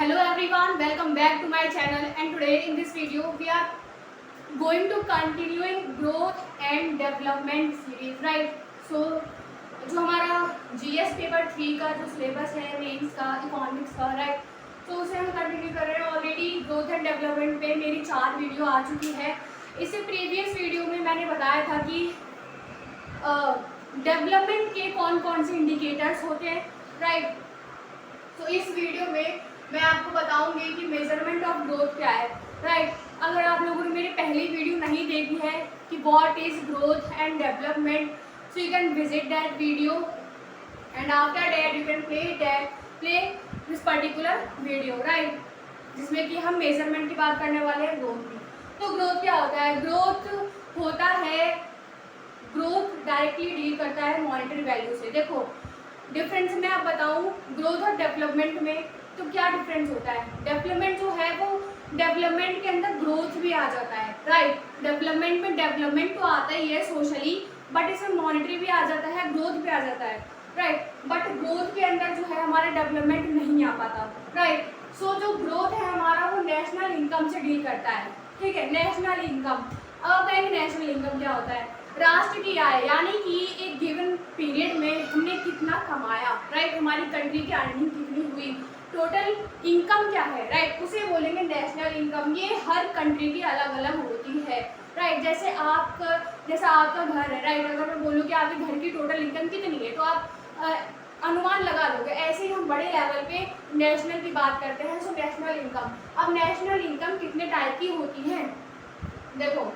Hello everyone, welcome back to my channel, and today in this video we are going to continuing growth and development series, right? So जो हमारा GS paper 3 का जो syllabus है mains का economics का, right, तो उसे हम कंटिन्यू कर रहे हैं। ऑलरेडी ग्रोथ एंड डेवलपमेंट पे मेरी 4 वीडियो आ चुकी है। इससे प्रीवियस वीडियो में मैंने बताया था कि डेवलपमेंट के कौन कौन से इंडिकेटर्स होते हैं, राइट। तो इस वीडियो में मैं आपको बताऊंगी कि मेजरमेंट ऑफ ग्रोथ क्या है, राइट। अगर आप लोगों ने मेरी पहली वीडियो नहीं देखी है कि what is growth and development, so you can visit that video and after that you can play this particular video, right, जिसमें कि हम मेजरमेंट की बात करने वाले हैं, ग्रोथ की। तो ग्रोथ क्या होता है? ग्रोथ होता है, ग्रोथ डायरेक्टली डील करता है मॉनेटरी वैल्यू से। देखो डिफरेंस में आप बताऊं ग्रोथ और डेवलपमेंट में, तो क्या डिफरेंस होता है? डेवलपमेंट जो है वो डेवलपमेंट के अंदर ग्रोथ भी आ जाता है, राइट। डेवलपमेंट में डेवलपमेंट तो आता ही है सोशली, बट इसमें मॉनेटरी भी आ जाता है, ग्रोथ भी आ जाता है, राइट। बट ग्रोथ के अंदर जो है हमारा डेवलपमेंट नहीं आ पाता, राइट। सो जो ग्रोथ है हमारा वो नेशनल इनकम से डील करता है, ठीक है। नेशनल इनकम, अब कहेंगे नेशनल इनकम क्या होता है? राष्ट्र की आय, यानी कि एक गिवन पीरियड में हमने कितना कमाया, राइट, हमारी कंट्री की अर्निंग कितनी हुई, टोटल इनकम क्या है, राइट, उसे बोलेंगे नेशनल इनकम। ये हर कंट्री की अलग अलग होती है, राइट। जैसा आपका घर है, राइट, अगर मैं बोलूँ कि आपके घर की टोटल इनकम कितनी है तो आप अनुमान लगा लोगे। ऐसे ही हम बड़े लेवल पे नेशनल की बात करते हैं, सो नेशनल इनकम। अब नेशनल इनकम कितने टाइप की होती है? देखो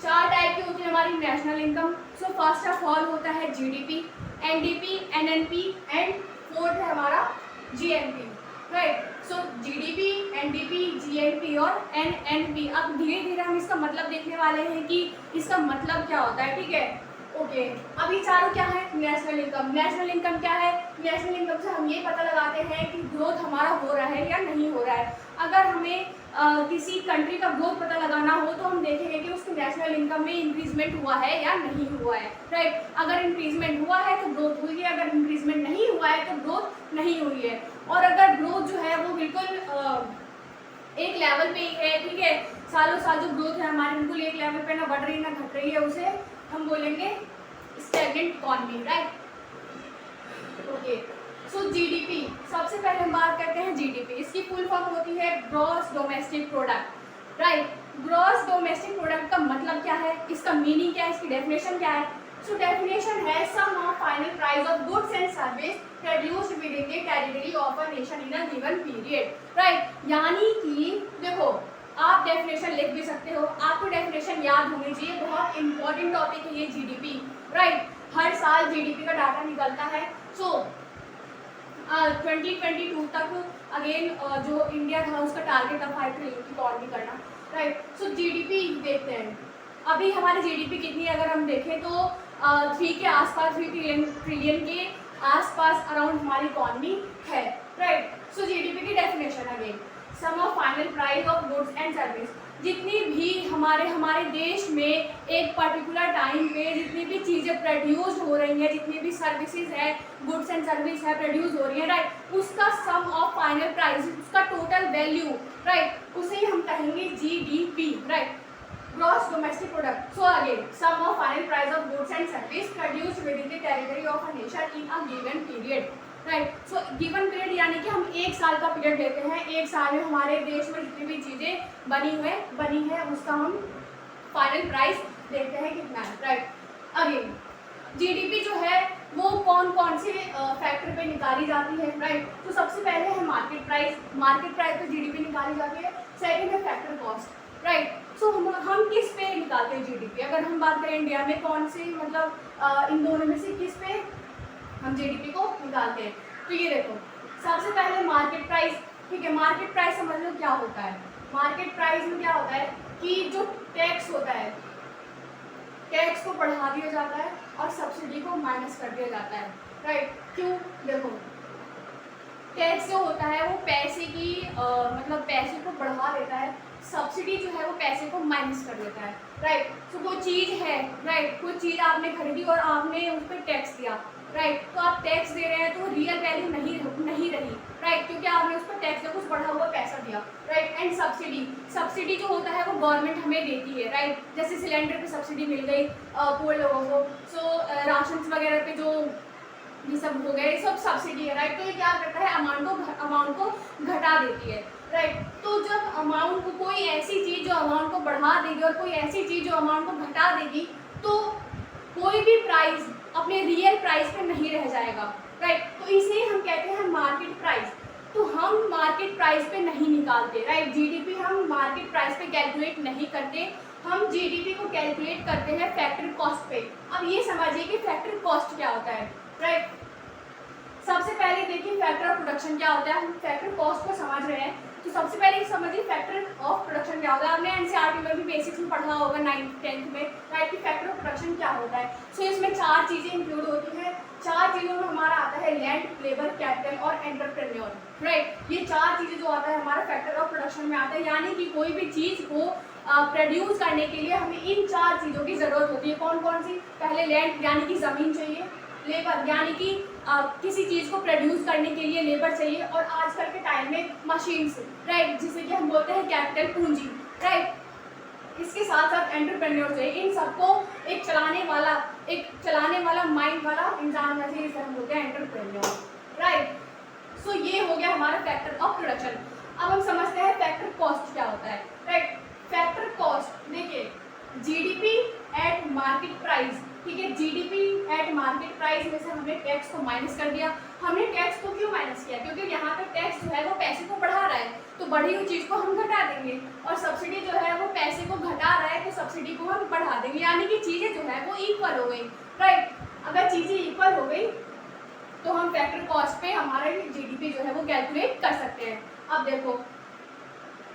4 टाइप की होती है हमारी national income. So first of all होता है GDP, NDP, NNP and fourth है हमारा GNP, right. So GDP, NDP, GNP और एनएनपी। अब धीरे धीरे हम इसका मतलब देखने वाले हैं कि इसका मतलब क्या होता है, ठीक है, ओके। अब ये चारों क्या है? National income. नेशनल इनकम क्या है? नेशनल इनकम से हम ये पता लगाते हैं कि ग्रोथ हमारा हो रहा है या नहीं हो रहा है। अगर हमें किसी कंट्री का ग्रोथ पता लगाना हो तो हम देखेंगे कि उसकी नेशनल इनकम में इंक्रीजमेंट हुआ है या नहीं हुआ है, राइट। अगर इंक्रीजमेंट हुआ है तो ग्रोथ हुई है, अगर इंक्रीजमेंट नहीं हुआ है तो ग्रोथ नहीं हुई है। और अगर ग्रोथ जो है वो बिल्कुल एक लेवल पे ही है, ठीक है, सालों साल जो ग्रोथ है हमारी बिल्कुल एक लेवल पे, ना बढ़ रही ना घट रही है, उसे हम बोलेंगे स्टैग्नेंट इकोनॉमी, राइट, ओके। सो जीडीपी, सबसे पहले हम बात करते हैं जीडीपी। इसकी फुल फॉर्म होती है gross domestic product, right. Gross domestic product का मतलब क्या है, इसका मीनिंग क्या है, इसकी डेफिनेशन क्या है? सो डेफिनेशन है sum of final price of goods and service produced within the territory of a nation in a given period, right. यानी कि देखो आप डेफिनेशन लिख भी सकते हो, आपको डेफिनेशन याद होनी चाहिए, बहुत इंपॉर्टेंट टॉपिक है ये जीडीपी, राइट। हर साल जीडीपी का डाटा निकलता है। सो 2022 तक अगेन जो इंडिया था उसका टारगेट था 5 ट्रिलियन की इकॉनमी करना, राइट। सो जीडीपी देखते हैं, अभी हमारी जीडीपी कितनी है? अगर हम देखें तो 3 के आसपास, 3 ट्रिलियन के आसपास अराउंड हमारी इकॉनमी है, राइट। सो जीडीपी की definition again sum of final price of goods and service. जितनी भी हमारे देश में एक पर्टिकुलर टाइम पे जितनी भी चीज़ें प्रोड्यूस हो रही हैं, जितनी भी सर्विसेज है, गुड्स एंड सर्विस है प्रोड्यूस हो रही है, राइट, उसका सम ऑफ फाइनल प्राइस, उसका टोटल वैल्यू, राइट, उसे ही हम कहेंगे GDP, right, gross domestic product. So again sum of final price of goods and service produced within the territory of a nation in a given period, right. So given period यानी कि हम एक साल का period लेते हैं, एक साल में हमारे देश में जितनी भी चीज़ें बनी है उसका हम फाइनल प्राइस देखते हैं कितना है, राइट। अगेन जीडीपी जो है वो कौन कौन से फैक्टर पे निकाली जाती है, राइट। तो सबसे पहले है मार्केट प्राइस। मार्केट प्राइस पे जीडीपी निकाली जाती है। सेकंड है फैक्टर कॉस्ट, राइट। सो हम किस पे निकालते हैं जीडीपी? अगर हम बात करें इंडिया में कौन सी, मतलब इन दोनों में से किस पे हम जीडीपी को निकालते हैं? तो ये देखो सबसे पहले मार्केट प्राइस, ठीक है। मार्केट प्राइस समझ लो क्या होता है। मार्केट प्राइस में क्या होता है कि जो टैक्स होता है, टैक्स को बढ़ा दिया जाता है और सब्सिडी को माइनस कर दिया जाता है, राइट। क्यों? देखो टैक्स जो होता है वो पैसे की मतलब पैसे को बढ़ा देता है, सब्सिडी जो है वो पैसे को माइनस कर देता है, राइट। सो कोई चीज़ है, राइट, कोई चीज़ आपने खरीदी और आपने उस पर टैक्स दिया, राइट। तो आप टैक्स दे रहे हैं तो रियल वैल्यू नहीं रही, राइट, क्योंकि आपने उस पर टैक्स का कुछ बढ़ा हुआ पैसा दिया, राइट। एंड सब्सिडी जो होता है वो गवर्नमेंट हमें देती है, राइट। जैसे सिलेंडर पे सब्सिडी मिल गई पुअर लोगों को, सो राशन वगैरह पे जो ये सब हो गए, ये सब सब्सिडी है, राइट। तो ये क्या करता है, अमाउंट को घटा देती है, राइट। तो जब अमाउंट को कोई ऐसी चीज़ जो अमाउंट को बढ़ा देगी और कोई ऐसी चीज़ जो अमाउंट को घटा देगी, तो कोई भी प्राइस अपने रियल प्राइस पे नहीं रह जाएगा, राइट। तो इसे हम कहते हैं मार्केट प्राइस। तो हम मार्केट प्राइस पे नहीं निकालते, राइट। जीडीपी हम मार्केट प्राइस पे कैलकुलेट नहीं करते, हम जीडीपी को कैलकुलेट करते हैं फैक्टर कॉस्ट पे। अब ये समझिए कि फैक्टर कॉस्ट क्या होता है, राइट। सबसे पहले देखिए फैक्टर ऑफ प्रोडक्शन क्या होता है। हम फैक्टर कॉस्ट को समझ रहे हैं तो सबसे पहले समझिए फैक्टर ऑफ प्रोडक्शन क्या होता है। आपने एनसीईआरटी में भी बेसिक्स में पढ़ा होगा 9th 10th में, राइट, कि फैक्टर ऑफ प्रोडक्शन क्या होता है। सो इसमें 4 चीज़ें इंक्लूड होती हैं। 4 चीज़ों में हमारा आता है लैंड, लेबर, कैपिटल और एंटरप्रेन्योर, राइट। ये 4 चीज़ें जो आता है हमारा फैक्टर ऑफ प्रोडक्शन में आता है, यानी कि कोई भी चीज़ को प्रोड्यूस करने के लिए हमें इन 4 चीज़ों की ज़रूरत होती है। कौन कौन सी? पहले लैंड यानी कि ज़मीन चाहिए, लेबर यानी कि किसी चीज़ को प्रोड्यूस करने के लिए लेबर चाहिए, और आजकल के टाइम में मशीन्स, राइट, जिसे कि हम बोलते हैं कैपिटल, पूंजी, राइट। इसके साथ साथ एंटरप्रेन्योर चाहिए। इन सबको एक चलाने वाला माइंड वाला इंसान में से हम बोलते हैं एंटरप्रेन्योर, राइट। सो ये हो गया हमारा फैक्टर ऑफ प्रोडक्शन। अब हम समझते हैं फैक्टर कॉस्ट क्या होता है, राइट। फैक्टर कॉस्ट देखिए, जीडीपी एट मार्केट प्राइस, ठीक है। जीडीपी एट मार्केट प्राइस में से हमने टैक्स को माइनस कर दिया। हमने टैक्स को क्यों माइनस किया? क्योंकि यहाँ पे टैक्स जो है वो पैसे को बढ़ा रहा है, तो बढ़ी हुई चीज़ को हम घटा देंगे, और सब्सिडी जो है वो पैसे को घटा रहा है तो सब्सिडी को हम बढ़ा देंगे, यानी कि चीज़ें जो है वो इक्वल हो गई, राइट। अगर चीज़ें इक्वल हो गई तो हम फैक्टर कॉस्ट पे हमारा जीडीपी जो है वो कैलकुलेट कर सकते हैं। अब देखो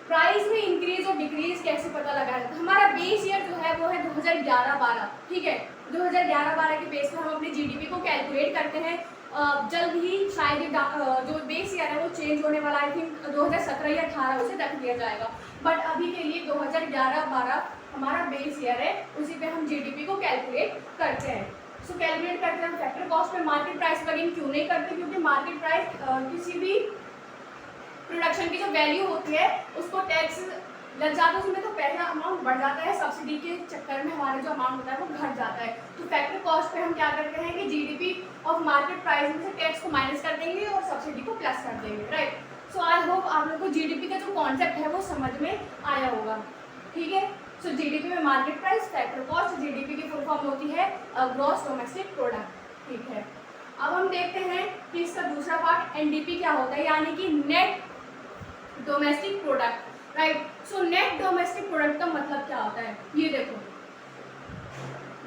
प्राइस में इंक्रीज और डिक्रीज कैसे पता लगाया जाता है। हमारा बेस ईयर जो है वो है 2011-12, ठीक है। 2011-12 के बेस पर हम अपने जीडीपी को कैलकुलेट करते हैं। जल्द ही शायद जो बेस ईयर है वो चेंज होने वाला, आई थिंक 2017 या 18 उसे रख दिया जाएगा, बट अभी के लिए 2011-12 हमारा बेस ईयर है, उसी पे हम जीडीपी को कैलकुलेट करते हैं। सो कैलकुलेट करते हैं फैक्टर कॉस्ट पे। मार्केट प्राइस पर क्यों नहीं करते? क्योंकि मार्केट प्राइस किसी भी प्रोडक्शन की जो वैल्यू होती है उसको टैक्स लग जाता है, उसमें तो पैसा अमाउंट बढ़ जाता है, सब्सिडी के चक्कर में हमारा जो अमाउंट होता है वो घट जाता है। तो फैक्टर कॉस्ट पे हम क्या करते हैं कि जीडीपी ऑफ मार्केट प्राइस में से टैक्स को माइनस कर देंगे और सब्सिडी को प्लस कर देंगे, राइट। सो आई होप आप लोग को जीडीपी का जो कॉन्सेप्ट है वो समझ में आया होगा, ठीक है। सो जीडीपी में market price, factor cost, GDP की फुल फॉर्म होती है ग्रॉस डोमेस्टिक प्रोडक्ट, ठीक है। अब हम देखते हैं कि इसका दूसरा पार्ट एनडीपी क्या होता है, यानी कि net domestic product, right. So net domestic product का मतलब क्या होता है? ये देखो,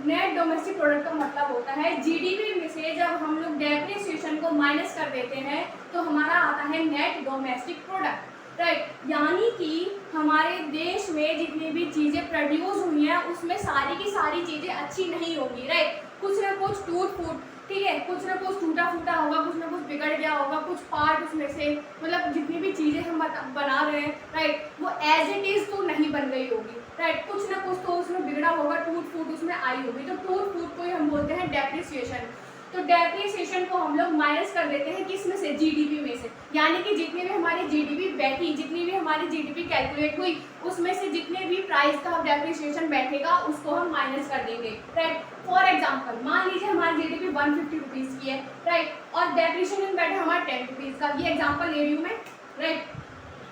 नेट डोमेस्टिक प्रोडक्ट का मतलब होता है जीडीपी में से जब हम लोग डेप्रिसिएशन को माइनस कर देते हैं तो हमारा आता है नेट डोमेस्टिक प्रोडक्ट, राइट। यानी कि हमारे देश में जितनी भी चीज़ें प्रोड्यूस हुई हैं उसमें सारी की सारी चीज़ें अच्छी नहीं होंगी, राइट। कुछ ना कुछ टूट फूट, ठीक है, कुछ ना कुछ टूटा फूटा होगा, कुछ ना कुछ बिगड़ गया होगा, कुछ पार्ट उसमें से, मतलब जितनी भी चीज़ें हम बना रहे हैं, राइट, वो एज इट इज़ तो नहीं बन गई होगी, राइट। कुछ ना कुछ तो उसमें बिगड़ा होगा, टूट फूट उसमें आई होगी, तो टूट फूट को ही हम बोलते हैं डेप्रिसिएशन। तो डेप्रिसिएशन को हम लोग माइनस कर देते हैं किस में से? जीडीपी में से। यानी कि जितनी भी हमारी जीडीपी बैठी, जितनी भी हमारी जीडीपी कैलकुलेट हुई, उसमें से जितने भी प्राइस का डेप्रिसिएशन बैठेगा उसको हम माइनस कर देंगे, राइट। फॉर एग्जाम्पल मान लीजिए हमारी जीडीपी 150 रुपीज़ की है, राइट, और डेप्रिसिएशन बैठा हमारा 10 रुपीज़ का। ये एग्जाम्पल ले रही हूँ मैं, राइट।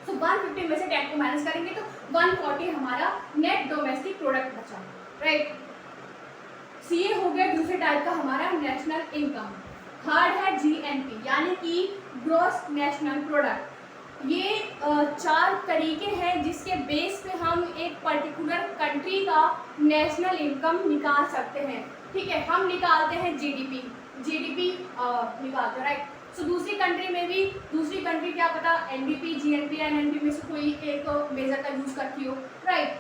तो 150 में से 10 को माइनस करेंगे तो 140 हमारा नेट डोमेस्टिक प्रोडक्ट बचा, राइट। सीए हो गया दूसरे टाइप का हमारा नेशनल इनकम। थर्ड है जीएनपी, यानी कि ग्रॉस नेशनल प्रोडक्ट। ये 4 तरीके हैं जिसके बेस पे हम एक पर्टिकुलर कंट्री का नेशनल इनकम निकाल सकते हैं, ठीक है। हम निकालते हैं जीडीपी निकालते हैं, राइट। सो दूसरी कंट्री में भी, दूसरी कंट्री क्या पता एनडीपी, जीएनपी, एनएनपी में से कोई एक मेजर का यूज करती हो, राइट।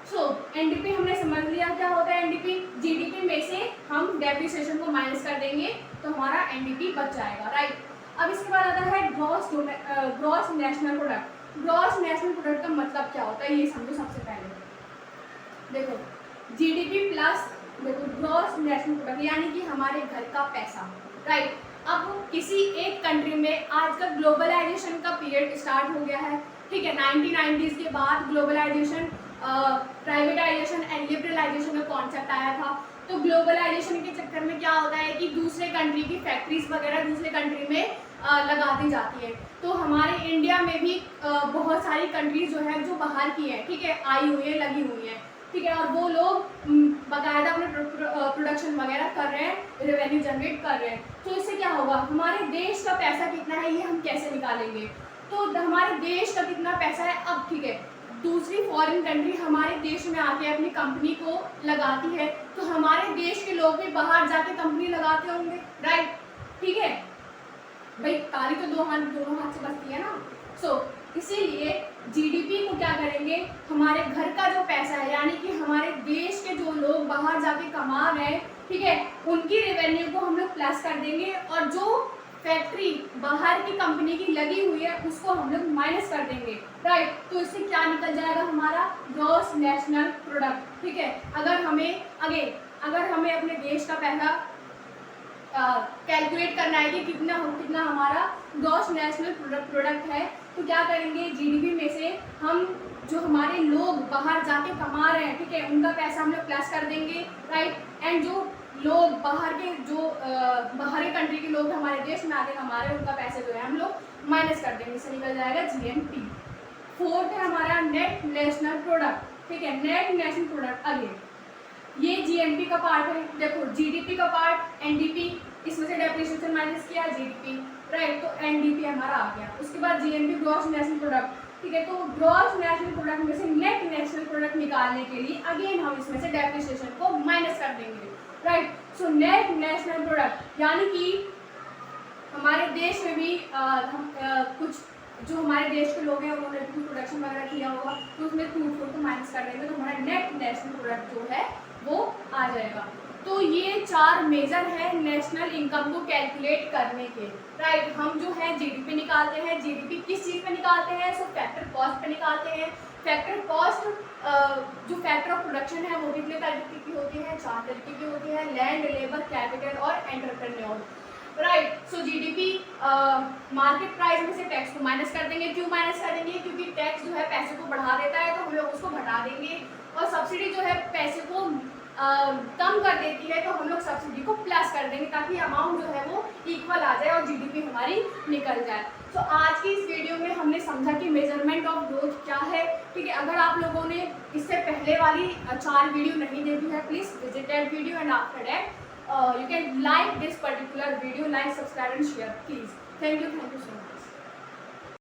सो एनडीपी हमने समझ लिया क्या होता है एनडीपी। जीडीपी में से हम डेप्रिसिएशन को माइनस कर देंगे तो हमारा एनडीपी बच जाएगा, राइट। अब इसके बाद आता है gross national product. Gross national product का मतलब क्या होता है ये समझो। सबसे पहले देखो जीडीपी प्लस देखो ग्रॉस नेशनल प्रोडक्ट, यानी कि हमारे घर का पैसा, राइट। अब किसी एक कंट्री में आजकल ग्लोबलाइजेशन का पीरियड स्टार्ट हो गया है, ठीक है। 1990s के बाद ग्लोबलाइजेशन, प्राइवेटाइजेशन एंड लिबरलाइजेशन का कॉन्सेप्ट आया था। तो ग्लोबलाइजेशन के चक्कर में क्या होता है कि दूसरे कंट्री की फैक्ट्रीज वगैरह दूसरे कंट्री में लगा दी जाती है। तो हमारे इंडिया में भी बहुत सारी कंट्रीज जो है जो बाहर की है, ठीक है, आई हुई है, लगी हुई है, ठीक है, और वो लोग बाकायदा अपने प्रोडक्शन वगैरह कर रहे हैं, रेवेन्यू जनरेट कर रहे हैं। तो इससे क्या होगा, हमारे देश का पैसा कितना है ये हम कैसे निकालेंगे। तो हमारे देश का कितना पैसा है, अब ठीक है दूसरी फॉरेन कंट्री हमारे देश में आके अपनी कंपनी को लगाती है, तो हमारे देश के लोग भी बाहर जाके कंपनी लगाते होंगे, राइट, ठीक है भाई, ताली तो दोनों हाथ से बजती है ना। इसीलिए जीडीपी को क्या करेंगे, हमारे घर का जो पैसा है, यानी कि हमारे देश के जो लोग बाहर जाके कमा रहे हैं, ठीक है, उनकी रेवेन्यू को हम लोग प्लस कर देंगे, और जो फैक्ट्री बाहर की कंपनी की लगी हुई है उसको हम लोग माइनस कर देंगे, राइट। तो इससे क्या निकल जाएगा, हमारा ग्रॉस नेशनल प्रोडक्ट, ठीक है। अगर हमें अपने देश का पैसा कैलकुलेट करना है कि कितना हमारा ग्रॉस नेशनल प्रोडक्ट है, तो क्या करेंगे, जीडीपी में से हम जो हमारे लोग बाहर जाके कमा रहे हैं, ठीक है, उनका पैसा हम लोग प्लस कर देंगे, राइट। एंड जो लोग बाहर की कंट्री के लोग हमारे देश में आके कमा रहे हैं, उनका पैसे जो है हम लोग माइनस कर देंगे, इससे निकल जाएगा जीएनपी। फोर्थ है हमारा नेट नेशनल प्रोडक्ट, ठीक है, नेट नेशनल प्रोडक्ट। अगेन ये जीएनपी का पार्ट है, देखो जीडीपी का पार्ट एनडीपी, इसमें से डेप्रिसिएशन माइनस किया जीडीपी, राइट, तो एनडीपी हमारा आ गया। उसके बाद जीएनपी ग्रॉस नेशनल प्रोडक्ट, ठीक है। तो ग्रॉस नेशनल प्रोडक्ट में से नेट नेशनल प्रोडक्ट निकालने के लिए अगेन हम इसमें से डेप्रिसिएशन को माइनस कर देंगे, right. So net national product यानी कि हमारे देश में भी कुछ जो हमारे देश के लोग हैं उन्होंने भी प्रोडक्शन वगैरह किया होगा, तो उसमें टूट को माइनस कर देंगे, तो हमारा नेट नेशनल प्रोडक्ट जो है वो आ जाएगा। तो ये 4 मेजर है नेशनल इनकम को कैलकुलेट करने के, राइट। हम जो है जीडीपी निकालते हैं, जीडीपी किस चीज़ पे निकालते हैं, सो फैक्टर कॉस्ट पे निकालते हैं। फैक्टर कॉस्ट जो फैक्टर ऑफ प्रोडक्शन है वो कितने तरीके की होती है, 4 तरीके की होती है, लैंड, लेबर, कैपिटल और entrepreneur, right. So GDP market price में से टैक्स को माइनस कर देंगे। क्यों माइनस कर देंगे, क्योंकि टैक्स जो है पैसे को बढ़ा देता है, तो हम लोग उसको घटा देंगे, और सब्सिडी जो है पैसे को कम कर देती है, तो हम लोग सब्सिडी को प्लस कर देंगे, ताकि अमाउंट जो है वो इक्वल आ जाए और जीडीपी हमारी निकल जाए। तो आज की इस वीडियो में हमने समझा कि मेजरमेंट ऑफ ग्रोथ क्या है, ठीक है। अगर आप लोगों ने इससे पहले वाली 4 वीडियो नहीं देखी है, please visit that video, and after that you can like this particular video, like, subscribe and share, please. Thank you so much.